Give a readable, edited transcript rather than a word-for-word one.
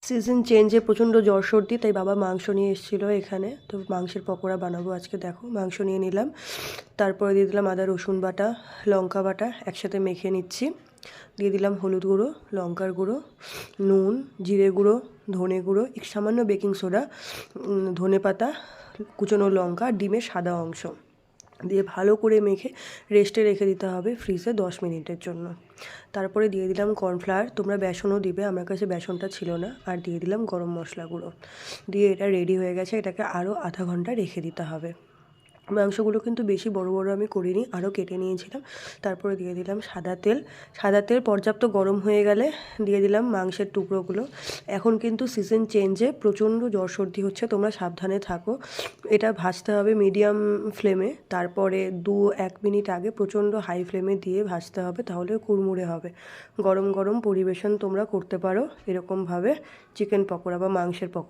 Season চেঞ্জে প্রচণ্ড জ্বর সর্দি, তাই বাবা মাংস নিয়ে এসেছিলো এখানে। তো মাংসের পকোড়া বানাবো আজকে। দেখো মাংস নিয়ে নিলাম, তারপরে দিয়ে দিলাম আদা রসুন বাটা, লঙ্কা বাটা একসাথে মেখে নিচ্ছি। দিয়ে দিলাম হলুদ গুঁড়ো, লঙ্কার গুঁড়ো, নুন, জিরে গুঁড়ো, ধনে গুঁড়ো, একটু সামান্য বেকিং সোডা, ধনে পাতা, কুচনো লঙ্কা, ডিমের সাদা অংশ দিয়ে ভালো করে মেখে রেস্টে রেখে দিতে হবে ফ্রিজে 10 মিনিটের জন্য। তারপরে দিয়ে দিলাম কর্নফ্লাওয়ার, তোমরা বেসনও দিবে, আমার কাছে বেসনটা ছিল না। আর দিয়ে দিলাম গরম মশলা গুঁড়ো, দিয়ে এটা রেডি হয়ে গেছে। এটাকে আরও আধা ঘন্টা রেখে দিতে হবে। মাংসগুলো কিন্তু বেশি বড় বড় আমি করিনি, আরও কেটে নিয়েছিলাম। তারপরে দিয়ে দিলাম সাদা তেল। সাদা তেল পর্যাপ্ত গরম হয়ে গেলে দিয়ে দিলাম মাংসের টুকরোগুলো। এখন কিন্তু সিজন চেঞ্জে প্রচণ্ড জ্বর সর্দি হচ্ছে, তোমরা সাবধানে থাকো। এটা ভাজতে হবে মিডিয়াম ফ্লেমে, তারপরে 2-1 মিনিট আগে প্রচণ্ড হাই ফ্লেমে দিয়ে ভাজতে হবে, তাহলে কুড়মুড়ে হবে। গরম গরম পরিবেশন তোমরা করতে পারো এরকমভাবে চিকেন পকোড়া বা মাংসের পকোড়া।